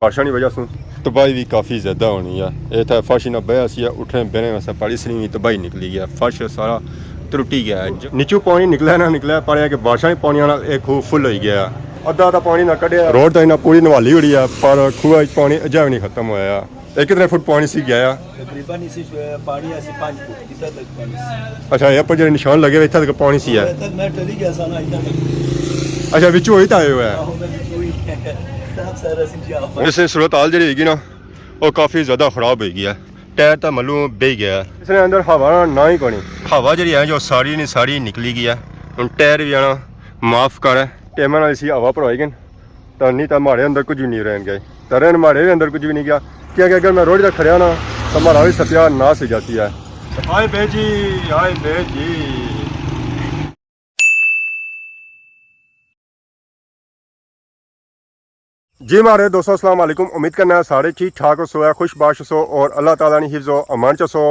बारिशों की वजह से तबाही भी काफ़ी ज़्यादा होनी है। इतना फर्श ना बह सी उठने बहने वास्ते बड़ी सनी तबाही निकली है। फर्श सारा त्रुटी गया है। नीचों पानी निकला ना निकला पर कि बारिशों के पानी एक खूह फुल हो गया। अद्धा अद्धा पानी ना कढ़िया रोड तो इन्ना पूरी नवाली हुई है पर खूह पानी अजा भी नहीं खत्म होया। एक कितने फुट पानी सी गया तकरीबन इसी पानी ऐसे 5 फुट इधर तक पानी। अच्छा यहाँ पर जो निशान लगे हुए इतना तक पानी सी है। तक मैं टली गया साना इधर तक। अच्छा बिच वही तो आए हुए हैं। इसने सूरत हाल जी हैगी ना वो काफ़ी ज़्यादा खराब हो गई है। टायर तो मलू बह गया है। इसने अंदर हवा ना ही कोनी हवा जी है जो सारी नहीं सारी निकली गई है। हम टायर भी आना माफ़ कर टाइम ਨਾਲ इसी हवा भरवाई गए तो नहीं तो हमारे अंदर कुछ भी नहीं रहन गए तरह हमारे अंदर कुछ भी नहीं गया क्योंकि अगर मैं रोड तक खड़ा ना तो हमारा भी सत्या नाश हो जाती है। हाय बेजी हाय बेजी। जी मारे दोस्तों अस्सलाम वालेकुम। उम्मीद करना है सारे ठीक ठाक हो सो है खुशबाश सो और अल्लाह ताला ने हिफ्ज़ो अमान च सो।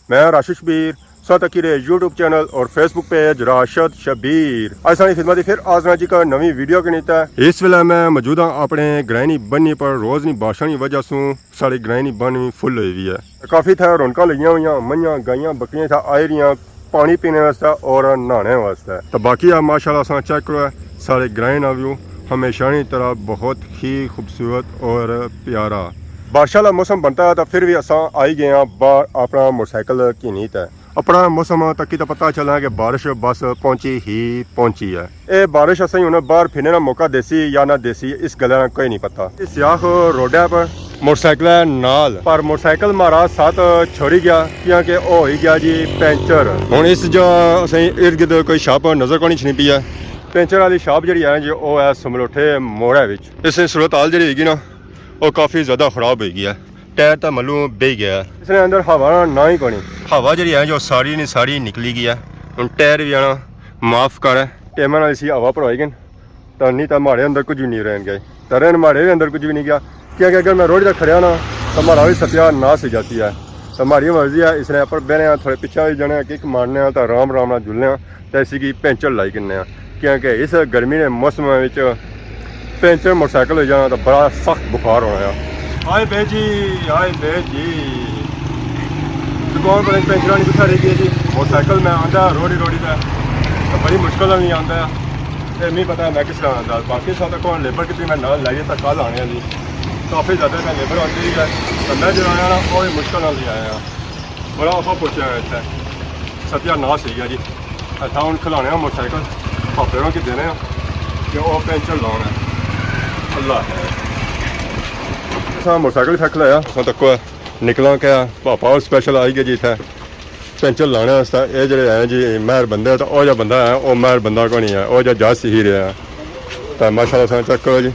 मैं राशिद शबीर सतकीरे यूट्यूब चैनल और फेसबुक पेज राशिद शबीर आज सारी खिदमत फिर आजना जी का नवी वीडियो के नीता है। इस वेले मैं मौजूद हाँ अपने ग्रहणी बनी पर रोज़ नहीं बारिशों की वजह से सारी ग्रहणी बन फुल हुई है। काफ़ी था रौनक लगियां हुई मइयां गाइयां बकरियां था आई रही पानी पीने वास्ते और नहाने वास्ते। तो बाकी आप माशाल्लाह सा चेक करो सारे ग्रहण व्यू हमेशा की तरह बहुत ही खूबसूरत और प्यारा। बारिश वाला मौसम बनता है तो फिर भी असा आई गए हैं बाहर अपना मोटरसाइकिल की नीत है। अपना मौसम तक तो पता चला कि बारिश बस पहुंची ही पहुंची है। ये बारिश असा ही बाहर फिरने का मौका देसी या ना देसी इस गल का कोई नहीं पता। सियाख रोडा पर मोटरसाइकिल नाल पर मोटरसाइकिल हमारा साथ छोड़ी गया क्योंकि हो ही गया जी पैंचर। हुण इस जो असें इर्द गिर्द कोई शाप नज़र को नहीं छनी पी है। पैंचर वाली शाप जी है जो वो है समलोठे मोड़ा विच। इसने सूरत हाल जी हैगी ना वो काफ़ी ज़्यादा खराब हो गई है। टायर तो मलू बह गया है। इसने अंदर हवा ना ही कोनी हवा जी है जो सारी नहीं सारी निकली गई है। हम टायर भी आना माफ़ कर टाइम ਨਾਲ इसी हवा भरवाई गए तो नहीं तो हमारे अंदर कुछ भी नहीं रहन गए तरह हमारे भी अंदर कुछ भी नहीं गया क्योंकि अगर मैं रोड तक खड़ा ना तो हमारा भी सत्या नाश हो जाती है। तो हमारी मर्जी है इसने पर बहने थोड़े पिछा भी जाने किक मारने तो आराम आराम जुलने तो इसी की पेंचर लाई करने क्योंकि इस गर्मी के मौसम में पेंचर मोटरसाइकिल हो जाना तो बड़ा सख्त बुखार होना है। हाय बेजी हाय बेजी दुकान पर पेंचर नहीं पिछा रही जी मोटरसाइकिल में आता रोड़ी रोड़ी पे तो बड़ी मुश्किल नहीं आता है। नहीं पता मैं किस तरह आता बाकी साथ कौन लेबर की मैं ना लाइए तो कल आने जी काफ़ी ज़्यादा मैं लेबर आती है तो मैं जो आया ना वो मुश्किल नहीं आया बड़ा औखा पुछा है इतना सत्यानाश हो गया जी। अच्छा हूँ खिलाने मोटरसाइकिल पापे की देने कि वो पेंचर लाना अल्लाह है। मोटरसाइकिल फेंक लाया तक निकला क्या पापा और स्पेशल आई गया जी इतना पेंचर लाने वास्ते ये जो है जी महर बंदे तो वह जो बंदा है वो महर बंदा को नहीं है वो जो जस ही रहा है। तो माशाल्लाह चेक करो जी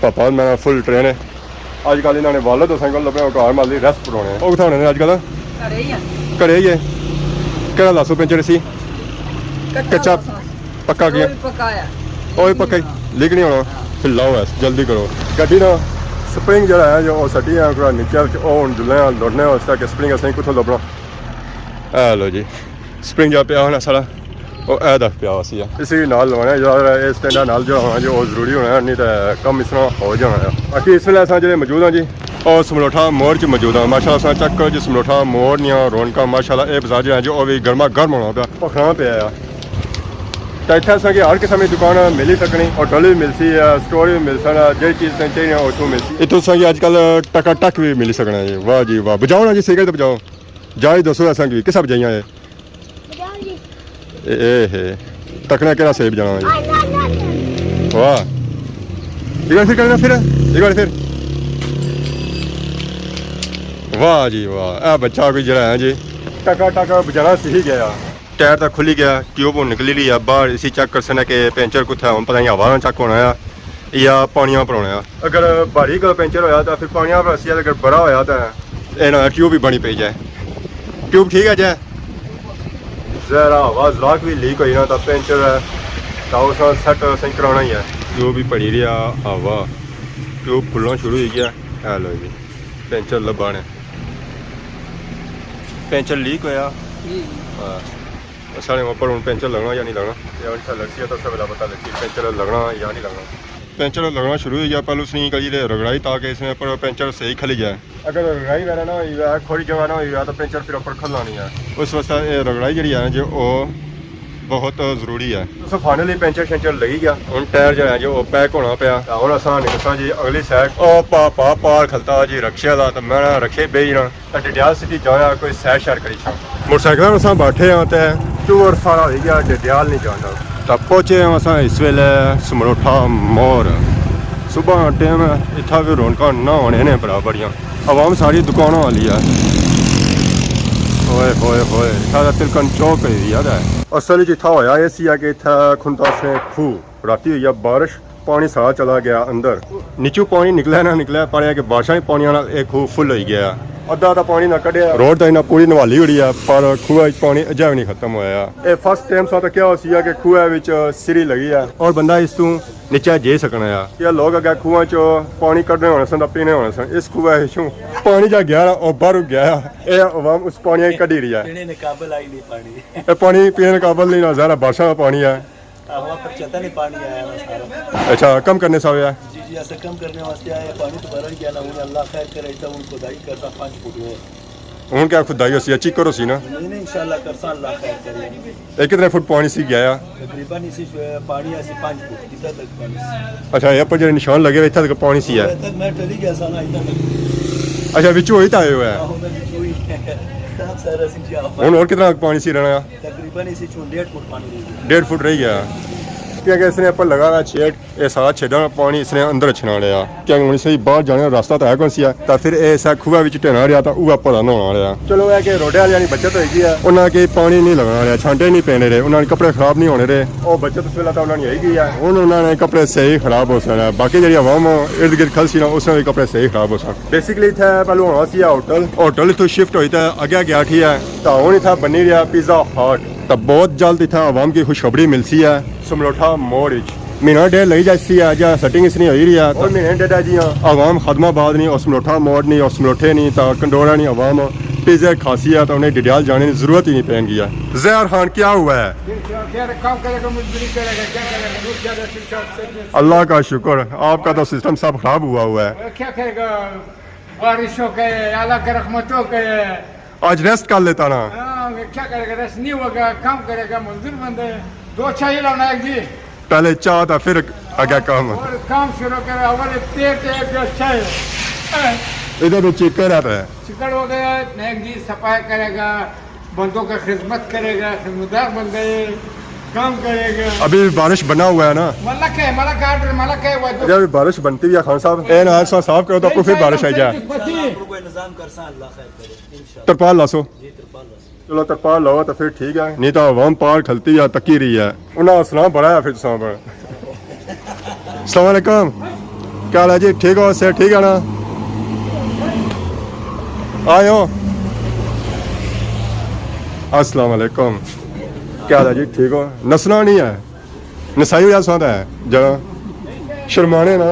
पापा मेरा फुल ट्रेन है। अजकल इन्होंने वाले तो साइकिल लगे घर माली रेस्ट पड़ाने वो कितने ने अजकल घरे ही है कि दसो पेंचर इसी कच्चा पक्का किया वो पक्का ही लिख नहीं होना फिर लाओ ऐसा जल्दी करो गड्डी ना स्प्रिंग जो है जो सटी है नीचे जुलने लड़ने वास्ते कि स्प्रिंग असें कुछ लभना है लो जी स्प्रिंग जो पिया होना सारा वो ए दख पिया सी इसी नाल लवाना ज़्यादा इस टेंडा नाल जो होना जो जरूरी होना नहीं तो कम इस तरह हो जाना है। बाकी इस वे अस जो मौजूद हाँ जी और समलोठा मोड़ च मौजूद हाँ माशाल्लाह चेक करो जी समलोठा मोड़ नहीं रौनक माशाल्लाह ये बाजार जो है जो वो भी गर्मा गर्म होना पाया भखना पाया तो इतना असें हर किस्म की दुकान मिल ही सकनी होटल भी मिलती है स्टोर भी मिल सकना जी चीज़ चाहिए उतों मिलती इतों असें अजकल टका टक भी मिली सकना जी। वाह जी वाह बजाओ ना जी सिगरेट बजाओ जाओ दसो असें भी किस बजाइयां ये तकना केड़ा सेब जाना जी। वाह एक बार फिर करना फिर एक बार फिर वाह जी वाह ए बच्चा कोई जरा है जी टका टका बजाना सीख गया। टायर तो खुली गया ट्यूब निकली रही है बाहर इसी चेक कर सकना कि पेंचर कुत्ता हम पता नहीं हवा ना चेक होना है या पानिया पर होना है। अगर भारी का पेंचर होया तो फिर पानिया पर असी अगर बड़ा होया तो ये ट्यूब भी बनी पी जाए ट्यूब ठीक है जै जरा हवा जराक भी लीक हुई ना तो पेंचर है तो उस सैट सही कराना ही है। ट्यूब भी पड़ी रही हवा ट्यूब खुलना शुरू हो गया है लो जी पेंचर लबाने पेंचर लीक होया हाँ साढ़े ऊपर हूँ पेंचर लगना या नहीं लगना या लग सी तो सब पता लग पेंचर लगना या नहीं लगना। पेंचर लगना शुरू हो गया पहले उसने कही रगड़ाई ताकि इसमें पर पेंचर सही खली जाए। अगर रगड़ाई वगैरह ना हुई है थोड़ी जगह ना हुई है तो पेंचर फिर ऊपर खलना नहीं है। उस वास्ते ये रगड़ाई जी है जो वो बहुत ज़रूरी है। तो फाइनली पेंचर शेंचर लगी गया हम टायर जो है जो पैक होना पाया हम आसान निकलता जी अगली साइड ओ पा पार खलता जी रक्शे का तो मैं रखे बेजना डिडियाल सिटी जाया कोई सैर शैर करी छा मोटरसाइकिल में बैठे हैं तो चूर सारा हो गया डिडियाल नहीं जाना तब पहुंचे हम अस इस वेले समरोठा मोर सुबह टाइम इतना भी रौनक ना होने ने बराबरियां आवाम सारी दुकानों वाली है। होए होए होए इतना तिलकन चौक याद है असल जिथा होया ये सी कि इतना खुंदा से खूह राती हुई बारिश पानी सारा चला गया अंदर नीचू पानी निकला ना निकला पर कि बारिशा पानी एक खूह फुल हो गया अद्धा अद्धा पानी ना कढ़िया रोड तो इन्ना पूरी नवाली हुई है पर खूह पानी अजा भी नहीं खत्म होया। ये फर्स्ट टाइम सा तो क्या हो कि खूह सिरी लगी है और बंदा इस तू नीचे जे सकना है या लोग अगर खूह चो पानी कढ़ने होने सन पीने होने सन इस खूह चो पानी जा गया और बाहर गया ये अवाम उस पानी कढ़ी रही है पानी पीने काबल नहीं ना ज़्यादा बारिशा का पानी है पानी आया अच्छा कम करने से होया जी जी ऐसे कम करने वास्ते आया पानी तो भर गया ना उन्हें अल्लाह खैर करे तो उनको दाई करता 5 फुट में हूँ क्या खुदाई हो सी अच्छी करो सी ना नहीं इंशाल्लाह करसा अल्लाह खैर करे एक कितने फुट पानी सी गया तकरीबन इसी पानी ऐसे 5 फुट कितना तक पानी अच्छा यहाँ पर जो निशान लगे हुए इतना तक पानी सी है तक मैं चली गया साला इतना तक अच्छा बिचू वही आए हुए हैं हूँ और कितना पानी सी रहना तकरीबन इसी 1.5 फुट पानी 1.5 फुट रह गया क्योंकि इसने ऊपर लगा हुआ छेड़ ये सारा छेड़ा पानी इसने अंदर छिना लिया क्या हूँ सही बाहर जाने का रास्ता तो है कौन सी है तो फिर ऐसा खूह ढेना रहा तो वह पता नहाना रहा चलो है कि रोडे वाली बचत होगी है उन्हें कि पानी नहीं लगना रहा छांटे नहीं पैने रहे उन्होंने कपड़े खराब नहीं होने रहे और बचत उस वेला तो उन्होंने यही की है हूँ उन्होंने कपड़े सही खराब हो सकते हैं बाकी जी आवाम इर्द गिर्द खल सी ना उसमें भी कपड़े सही खराब हो सकते बेसिकली इतना पहले होना सी होटल इतों शिफ्ट हुई तो अगे गया ठीक है तो हूँ इतना बनी रहा पिज़्ज़ा हट तो बहुत जल्द इतना आवाम की खुशखबरी मिलती है समरोठा मोड़ महीना डेढ़ लगी जाती है या सेटिंग इसने हो रही है और महीने डेढ़ जी आवाम खदमाबाद नहीं और समरोठा मोड़ नहीं और समरोठे नहीं तो कंडोरा नहीं आवाम पिज़्ज़ा खासी है तो उन्हें डिडियाल जाने की जरूरत ही नहीं पैन गया। ज़हर खान क्या हुआ है अल्लाह का शुक्र आपका तो सिस्टम सब खराब हुआ है क्या करेगा बारिशों के अल्लाह के रहमतों के आज रेस्ट कर लेता ना क्या करेगा रेस्ट नहीं होगा काम करेगा मजदूर बंदे 2 चाहिए लाना एक जी पहले चाह था फिर आगे काम और काम शुरू करे अवल तेल चाहिए इधर तो चिकर रहता है चिकन हो गया नेक जी सफाई करेगा बंदों का खिदमत करेगा खिदमतदार बंदे काम करेगा। अभी बारिश बना हुआ है ना मलक है अभी अभी बारिश बनती है खान साहब ए ना साफ करो तो आपको फिर बारिश आ जाए इंतजाम करसा अल्लाह खैर करे इंशाल्लाह तरपाल लासो जी तरपाल लासो चलो तरपाल लाओ तो फिर ठीक है नहीं तो आवाम पार खलती है तकी रही है उन्हें सलाम बढ़ाया फिर सलाम अलैकुम क्या हाल है जी ठीक हो सर ठीक है ना आयो अस्सलाम वालेकुम क्या हाल है जी ठीक हो नसना नहीं है नसाई हुआ सौदा है जरा शर्माने ना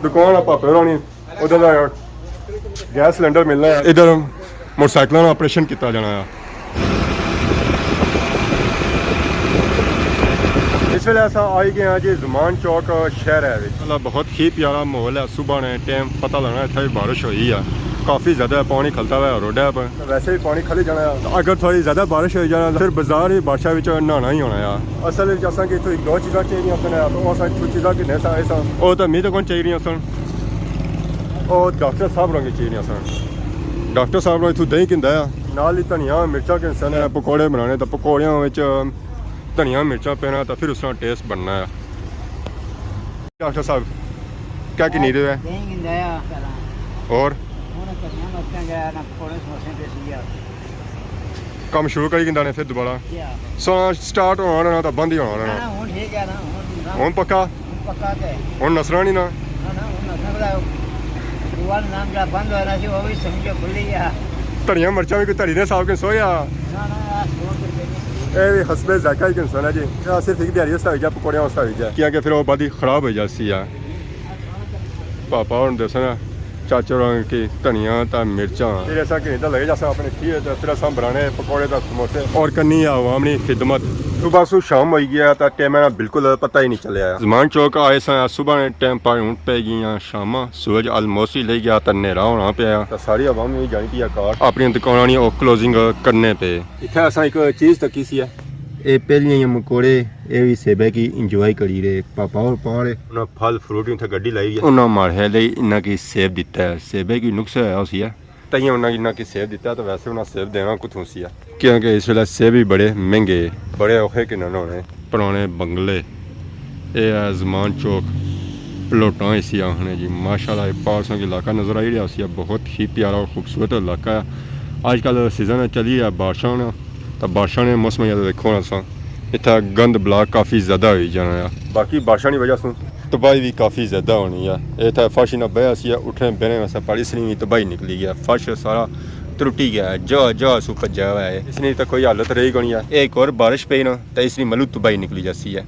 दुकान पापे होनी उधर गैस सिलेंडर मिलना है इधर मोटरसाइकिलों का ऑपरेशन किया जाना है इस वेले अस आई गए हैं जी जुमान चौक शहर है मतलब बहुत ही प्यारा माहौल है सुबह ने टाइम पता लगना इतना बारिश हुई है काफ़ी ज़्यादा पानी खलता हुआ है रोड पर वैसे भी पानी खली जाना है अगर थोड़ी ज़्यादा बारिश हो जाए फिर बाजार ही बादशाह में नहाना ही होना है असल में असा कि इतों 2 चीज़ा चाहिए तो अस चीज़ा किन्ने सन वो तो मीं तो कौन चाहिए सन और डॉक्टर साहब रंग चाहिए सन डॉक्टर साहब इतों दही किंदा नाल ही धनिया मिर्चा किसन है पकौड़े बनाने तो पकौड़िया धनिया मिर्चा पैना तो फिर उसका टेस्ट बनना है। डॉक्टर साहब क्या कि नहीं रहे और काम शुरू करी किंदा ने फिर दोबारा स्टार्ट होना रहना तो बंद ही होना रहना हूँ पक्का हूँ नसरा नहीं ना धनिया मिर्चा भी कोई धरी ने साहब के सोया हसबे जायका ही किन है जी सिर्फ एक दिहाड़ी उसका हो पकौड़िया उसका हो जाए क्या फिर वो बादी खराब हो जाती है पापा और दसना चाचो रंग की धनिया तो मिर्चा फिर ऐसा कि लगे जैसा अपने ठीक है फिर अस बनाने पकौड़े तो समोसे और करनी है आवाम की खिदमत सुबह सु शाम हो गया तो टाइम ना बिल्कुल पता ही नहीं चलिया जमान चौक आए सा सुबह ने टाइम पर ऊँट पै गई शाम सूरज अलमोस्ट ही ले गया तो नेरा होना पिया तो सारी आवाम भी जानी पी कार अपनी दुकाना नी क्लोजिंग करने पे इतने असा एक चीज़ तकी सी है ये पहलियां मकोड़े ये भी सेबे की इंजॉय करी रहे पापा और पारे उन्हें फल फ्रूट उन्हें गड्डी लाई है उन्हें मारे लिए इन्ना की सेब दिता है सेबे की नुक्स है उसी है तइयां उन्हें इन्ना की सेब दिता है तो वैसे उन्हें सेब देना कुछ सी है क्योंकि इस वेले सेब भी बड़े महंगे बड़े औखे कि होने पुराने बंगले ये है जमान चौक प्लोटा इसी आखने जी माशाल्लाह पारसों की इलाका नज़र आई रहा है बहुत ही प्यारा और खूबसूरत इलाका है आजकल सीजन चली है बारिशों ने तो बारिशों ने मौसम देखो ना सा इतना गंद ब्लाक काफ़ी ज़्यादा हो जाना है बाकी बारिशों की वजह से तबाही भी काफ़ी ज़्यादा होनी है इतना फर्श ना बह सी उठने बहने वास्ते पानी से भी तबाही निकली गया फर्श सारा त्रुटी गया है जा सु भजा हुआ है इसलिए तो कोई हालत रही गई है एक और बारिश पे ना तो इसलिए मलू तबाही निकली जाती है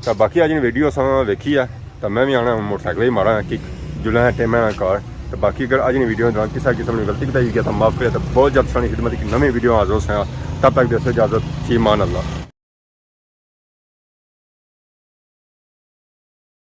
तो बाकी अज वीडियो अस वेखी है तो मैं भी आना मोटरसाइकिल ही मारा कि जुला टाइम है कार तो बाकी अगर अज वीडियो दौरान किसी किस्म की गलती बताई गया तो माफ़ करें तो बहुत जल्द सारी खिदमत की नवी वीडियो हाजिर हो तब तक दोस्तों इजाज़त फी मान अल्लाह।